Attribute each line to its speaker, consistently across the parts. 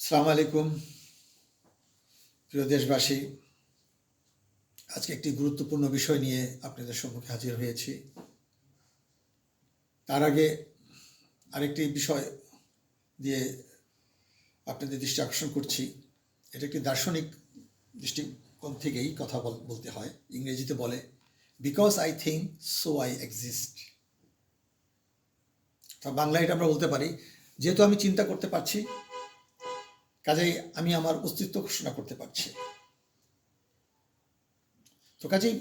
Speaker 1: আসসালামু আলাইকুম প্রিয় দেশবাসী। আজকে একটি গুরুত্বপূর্ণ বিষয় নিয়ে আপনাদের সম্মুখে হাজির হয়েছি। তার আগে আরেকটি বিষয় দিয়ে আপনাদের দৃষ্টি আকর্ষণ করছি। এটা একটি দার্শনিক দৃষ্টিকোণ থেকেই কথা বলতে হয়। ইংরেজিতে বলে because I think so I exist. তা বাংলায় এটা আমরা বলতে পারি যেহেতু আমি চিন্তা করতে পারছি কাজেই আমি আমার অস্তিত্ব ঘোষণা করতে পারছি। তো কাজেই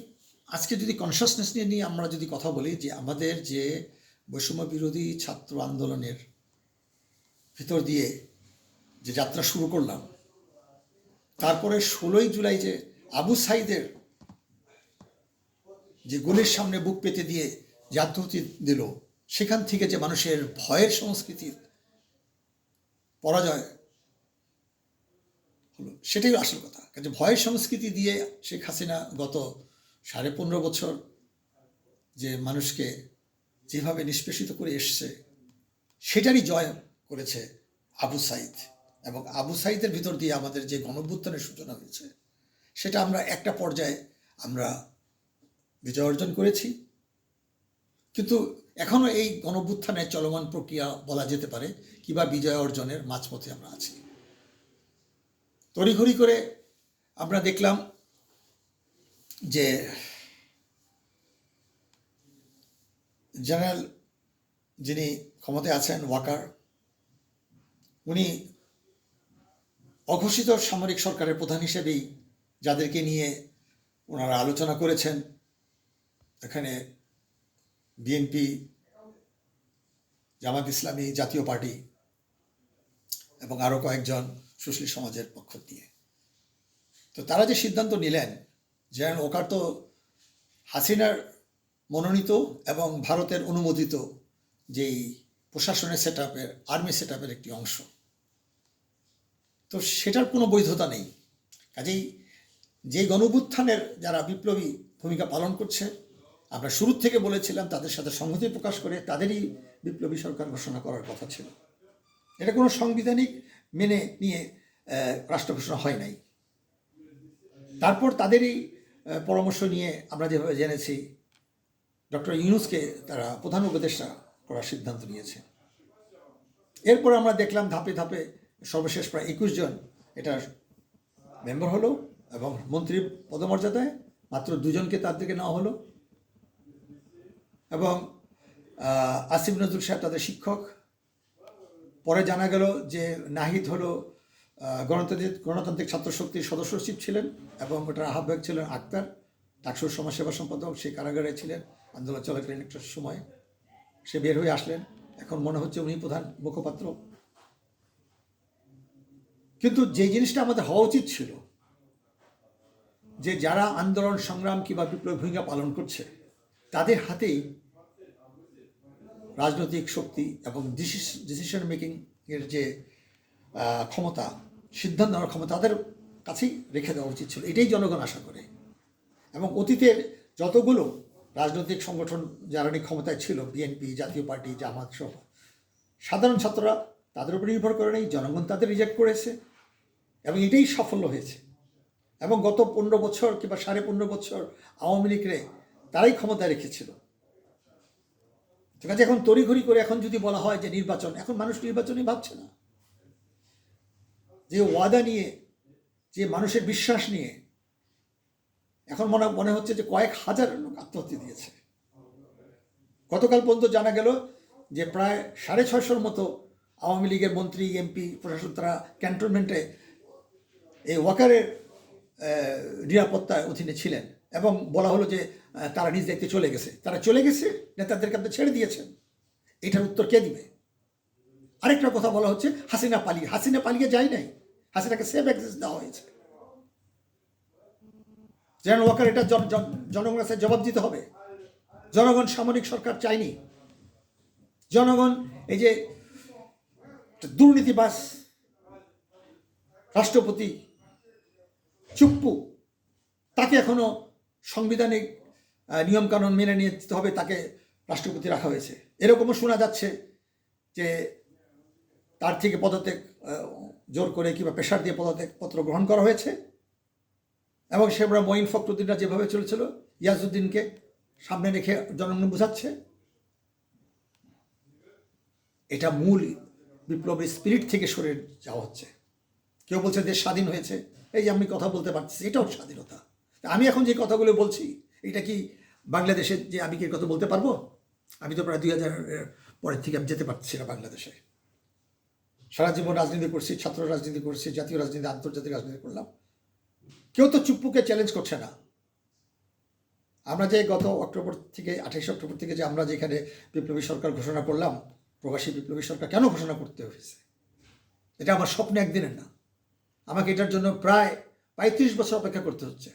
Speaker 1: আজকে যদি কনসাসনেস নিয়ে আমরা যদি কথা বলি যে আমাদের যে বৈষম্য বিরোধী ছাত্র আন্দোলনের ভিতর দিয়ে যে যাত্রা শুরু করলাম, তারপরে 16ই জুলাই যে আবু সাইদের যে গুলির সামনে বুক পেতে দিয়ে যে আত্মহতি দিল, সেখান থেকে যে মানুষের ভয়ের সংস্কৃতির পরাজয় হলো, সেটাই আসল কথা। কাজে ভয়ের সংস্কৃতি দিয়ে শেখ হাসিনা গত 15.5 বছর যে মানুষকে যেভাবে নিষ্পেষিত করে এসছে, সেটারই জয় করেছে আবু সাইদ। এবং আবু সাইদের ভিতর দিয়ে আমাদের যে গণঅভ্যুত্থানের সূচনা হয়েছে, সেটা আমরা একটা পর্যায়ে আমরা বিজয় অর্জন করেছি। কিন্তু এখনও এই গণঅভ্যুত্থানের চলমান প্রক্রিয়া বলা যেতে পারে কিংবা বিজয় অর্জনের মাঝপথে আমরা আছি। তড়িঘড়ি করে আমরা দেখলাম যে জেনারেল যিনি ক্ষমতায় আছেন ওয়াকার, উনি অঘোষিত সামরিক সরকারের প্রধান হিসেবেই যাদেরকে নিয়ে ওনারা আলোচনা করেছেন, এখানে বিএনপি, জামাত ইসলামী, জাতীয় পার্টি এবং আরও কয়েকজন সুশীল সমাজের পক্ষ দিয়ে। তো তারা যে সিদ্ধান্ত নিলেন, জেনারেল ওয়াকার তো হাসিনার মনোনীত এবং ভারতের অনুমোদিত যেই প্রশাসনের সেটআপের, আর্মি সেটআপের একটি অংশ, তো সেটার কোনো বৈধতা নেই। কাজেই যে গণঅভ্যুত্থানের যারা বিপ্লবী ভূমিকা পালন করছে, আমরা শুরু থেকে বলেছিলাম তাদের সাথে সংহতি প্রকাশ করে তাদেরই বিপ্লবী সরকার ঘোষণা করার কথা ছিল। এটা কোনো সাংবিধানিক মেনে নিয়ে রাষ্ট্র ঘোষণা হয় নাই। তারপর তাদেরই পরামর্শ নিয়ে আমরা যেভাবে জেনেছি ডক্টর ইউনূসকে তারা প্রধান উপদেষ্টা করার সিদ্ধান্ত নিয়েছে। এরপর আমরা দেখলাম ধাপে ধাপে সর্বশেষ প্রায় 21 জন এটার মেম্বার হলো এবং মন্ত্রীর পদমর্যাদায় মাত্র 2 জনকে তাদেরকে নেওয়া হলো। এবং আসিফ নজরুল সাহেব তাদের শিক্ষক। পরে জানা গেল যে নাহিদ হলো গণতান্ত্রিক ছাত্র শক্তির সদস্য সচিব ছিলেন এবং ওটার আহ্বায়ক ছিলেন আক্তার, ডাকসুর সমাজসেবা সম্পাদক। সে কারাগারে ছিলেন আন্দোলন চলাকালীন একটা সময়, সে বের হয়ে আসলেন, এখন মনে হচ্ছে উনি প্রধান মুখপাত্র। কিন্তু যে জিনিসটা আমাদের হওয়া উচিত ছিল যে যারা আন্দোলন সংগ্রাম কিংবা বিপ্লবী ভূমিকা পালন করছে, তাদের হাতেই রাজনৈতিক শক্তি এবং ডিসিশন মেকিং এর যে ক্ষমতা, সিদ্ধান্ত নেওয়ার ক্ষমতা তাদের কাছেই রেখে দেওয়া উচিত ছিল। এটাই জনগণ আশা করে। এবং অতীতের যতগুলো রাজনৈতিক সংগঠন যারা ক্ষমতায় ছিল, বিএনপি, জাতীয় পার্টি, জামাত সহ, সাধারণ ছাত্ররা তাদের উপর নির্ভর করে নেই, জনগণ তাদের রিজেক্ট করেছে এবং এটাই সাফল্য হয়েছে। এবং গত 15 বছর কিংবা 15.5 বছর আওয়ামী লীগরে তারাই ক্ষমতায় রেখেছিল। ঠিক আছে, এখন তড়িঘড়ি করে এখন যদি বলা হয় যে নির্বাচন, এখন মানুষ নির্বাচনই ভাবছে না। যে ওয়াদা নিয়ে, যে মানুষের বিশ্বাস নিয়ে এখন মনে হচ্ছে যে কয়েক হাজার লোক আত্মহত্যা দিয়েছে। গতকাল পর্যন্ত জানা গেল যে প্রায় 650 মতো আওয়ামী লীগের মন্ত্রী, এমপি, প্রশাসন তারা ক্যান্টনমেন্টে এই ওয়াকারের নিরাপত্তার অধীনে ছিলেন এবং বলা হলো যে তারা নিজ দায়িত্বে চলে গেছে। তারা চলে গেছে না তাদেরকে আপনি ছেড়ে দিয়েছেন? এটার উত্তর কে দিবে? আরেকটা কথা বলা হচ্ছে হাসিনা পালিয়ে যায় নাই, হাসিনাকে সেফ অ্যাক্সেস দেওয়া হয়েছে। জেনারেল ওয়াকার এটা জনগণের কাছে জবাব দিতে হবে। জনগণ সামরিক সরকার চায়নি। জনগণ এই যে দুর্নীতিবাজ রাষ্ট্রপতি চুপ্পু, তাকে এখনো সাংবিধানিক নিয়মকানুন মেনে নিতে হবে, তাকে রাষ্ট্রপতি রাখা হয়েছে। এরকমও শোনা যাচ্ছে যে তার থেকে পদত্যাগ জোর করে কিংবা প্রেশার দিয়ে পদত্যাগপত্র গ্রহণ করা হয়েছে, এবং সেবার মঈন ফখরুদ্দিনরা যেভাবে চলেছিল ইয়াজউদ্দিনকে সামনে রেখে জনগণ বোঝাচ্ছে, এটা মূল বিপ্লবের স্পিরিট থেকে সরে যাওয়া হচ্ছে। কেউ বলছে দেশ স্বাধীন হয়েছে, এই যে আমি কথা বলতে পারছি, এটাও স্বাধীনতা। আমি এখন যে কথাগুলো বলছি, এটা কি বাংলাদেশের যে আমি কি কথা বলতে পারবো? আমি তো প্রায় 2000 পরের থেকে আমি যেতে পারছি না বাংলাদেশে। সারা জীবন রাজনীতি করছি, ছাত্র রাজনীতি করছি, জাতীয় রাজনীতি, আন্তর্জাতিক রাজনীতি করলাম। কেউ তো চুপ্পুকে চ্যালেঞ্জ করছে না। আমরা যে গত অক্টোবর থেকে 28 অক্টোবর থেকে যে আমরা যেখানে বিপ্লবী সরকার ঘোষণা করলাম, প্রবাসী বিপ্লবী সরকার কেন ঘোষণা করতে হয়েছে? এটা আমার স্বপ্ন একদিনের না। আমাকে এটার জন্য প্রায় 35 বছর অপেক্ষা করতে হচ্ছে।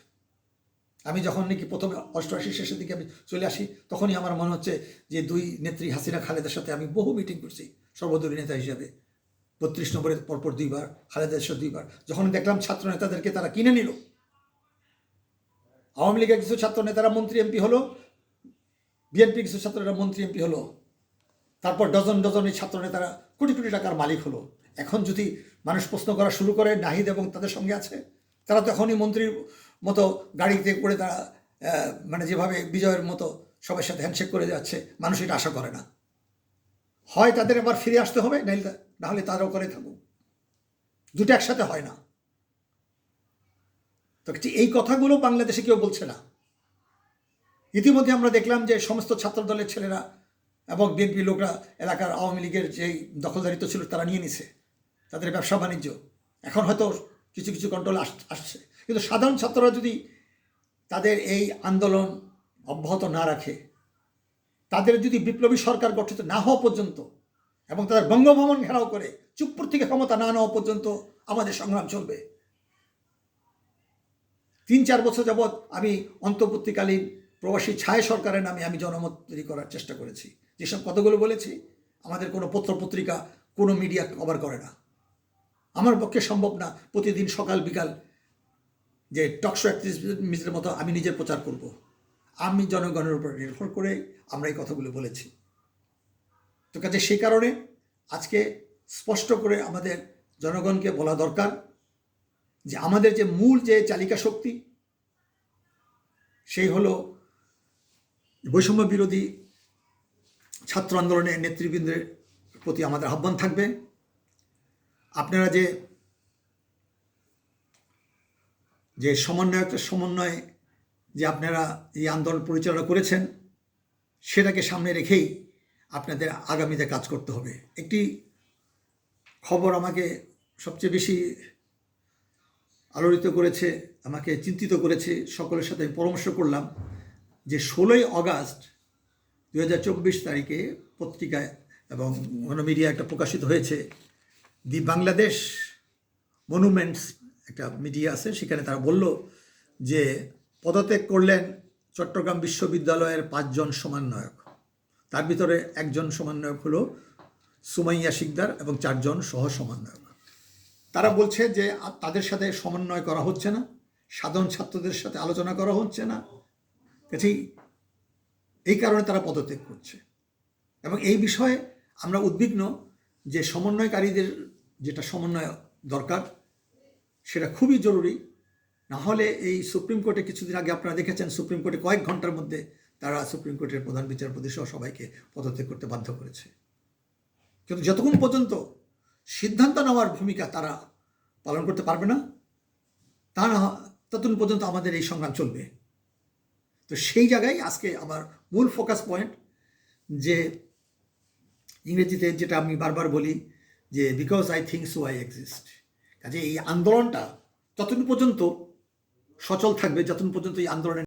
Speaker 1: আমি যখন নাকি প্রথমে 88 শেষের দিকে আমি চলে আসি, তখনই আমার মনে হচ্ছে যে দুই নেত্রী হাসিনা খালেদার সাথে আমি বহু মিটিং করছি সর্বদলীয় নেতা হিসেবে। 32 নম্বরের পরপর 2 বার, খালেদার সাথে 2 বার। যখন দেখলাম ছাত্র নেতাদেরকে তারা কিনে নিল, আওয়ামী লীগের কিছু ছাত্র নেতারা মন্ত্রী এমপি হলো, বিএনপি কিছু ছাত্ররা মন্ত্রী এমপি হলো, তারপর ডজন ডজন এই ছাত্র নেতারা কোটি কোটি টাকার মালিক হলো। এখন যদি মানুষ প্রশ্ন করা শুরু করে, নাহিদ এবং তাদের সঙ্গে আছে, তারা তো এখনই মন্ত্রীর মতো গাড়িতে করে তারা মানে যেভাবে বিজয়ের মতো সবার সাথে হ্যান্ডশেক করে যাচ্ছে, মানুষ এটা আশা করে না। হয় তাদের আবার ফিরে আসতে হবে, নাহলে তারাও করে থাকুক, দুটো একসাথে হয় না। তো এই কথাগুলো বাংলাদেশে কেউ বলছে না। ইতিমধ্যে আমরা দেখলাম যে সমস্ত ছাত্র দলের ছেলেরা এবং বিএনপি লোকরা এলাকার আওয়ামী লীগের যেই দখলদারিত্ব ছিল তারা নিয়ে নিছে, তাদের ব্যবসা বাণিজ্য এখন হয়তো কিছু কিছু কন্ট্রোল আসছে। কিন্তু সাধারণ ছাত্ররা যদি তাদের এই আন্দোলন অব্যাহত না রাখে, তাদের যদি বিপ্লবী সরকার গঠিত না হওয়া পর্যন্ত এবং তাদের বঙ্গভবন ঘেরাও করে চুপ্পুর থেকে ক্ষমতা না নেওয়া পর্যন্ত আমাদের সংগ্রাম চলবে। 3-4 বছর যাবৎ আমি অন্তর্বর্তীকালীন প্রবাসী ছায়া সরকারের নামে আমি জনমত তৈরি করার চেষ্টা করেছি। যেসব কথাগুলো বলেছি আমাদের কোনো পত্রপত্রিকা, কোনো মিডিয়া কভার করে না। আমার পক্ষে সম্ভব না প্রতিদিন সকাল বিকাল যে টকশো 31 মিনিটের মতো আমি নিজের প্রচার করব। আমি জনগণের উপর নির্ভর করে আমরা এই কথাগুলো বলেছি। তো কাজে সেই কারণে আজকে স্পষ্ট করে আমাদের জনগণকে বলা দরকার যে আমাদের যে মূল যে চালিকা শক্তি, সেই হলো বৈষম্য বিরোধী ছাত্র আন্দোলনের নেতৃবৃন্দের প্রতি আমাদের আহ্বান থাকবে, আপনারা যে সমন্বয়ে যে আপনারা এই আন্দোলন পরিচালনা করেছেন, সেটাকে সামনে রেখেই আপনাদের আগামীতে কাজ করতে হবে। একটি খবর আমাকে সবচেয়ে বেশি আলোড়িত করেছে, আমাকে চিন্তিত করেছে, সকলের সাথে আমি পরামর্শ করলাম যে 16ই আগস্ট 2024 তারিখে পত্রিকায় এবং মিডিয়া একটা প্রকাশিত হয়েছে, দি বাংলাদেশ মনুমেন্টস একটা মিডিয়া আছে, সেখানে তারা বলল যে পদত্যাগ করলেন চট্টগ্রাম বিশ্ববিদ্যালয়ের 5 জন সমন্বয়ক। তার ভিতরে একজন সমন্বয়ক হলো সুমাইয়া শিকদার এবং 4 জন সহ সমন্বয়ক। তারা বলছে যে তাদের সাথে সমন্বয় করা হচ্ছে না, সাধারণ ছাত্রদের সাথে আলোচনা করা হচ্ছে না, কাজেই এই কারণে তারা পদত্যাগ করছে। এবং এই বিষয়ে আমরা উদ্বিগ্ন যে সমন্বয়কারীদের যেটা সমন্বয় দরকার সেটা খুবই জরুরি। না হলে এই সুপ্রিম কোর্টে কিছুদিন আগে আপনারা দেখেছেন, সুপ্রিম কোর্টে কয়েক ঘন্টার মধ্যে তারা সুপ্রিম কোর্টের প্রধান বিচারপতি সহ সবাইকে পদত্যাগ করতে বাধ্য করেছে। কিন্তু যতক্ষণ পর্যন্ত সিদ্ধান্ত নেওয়ার ভূমিকা তারা পালন করতে পারবে না, তা না ততক্ষণ পর্যন্ত আমাদের এই সংগ্রাম চলবে। তো সেই জায়গায় আজকে আমার মূল ফোকাস পয়েন্ট, যে ইংরেজিতে যেটা আমি বারবার বলি যে because I think so I exist. কাজে এই আন্দোলনটা ততদিন পর্যন্ত সচল থাকবে যতদিন পর্যন্ত এই আন্দোলনের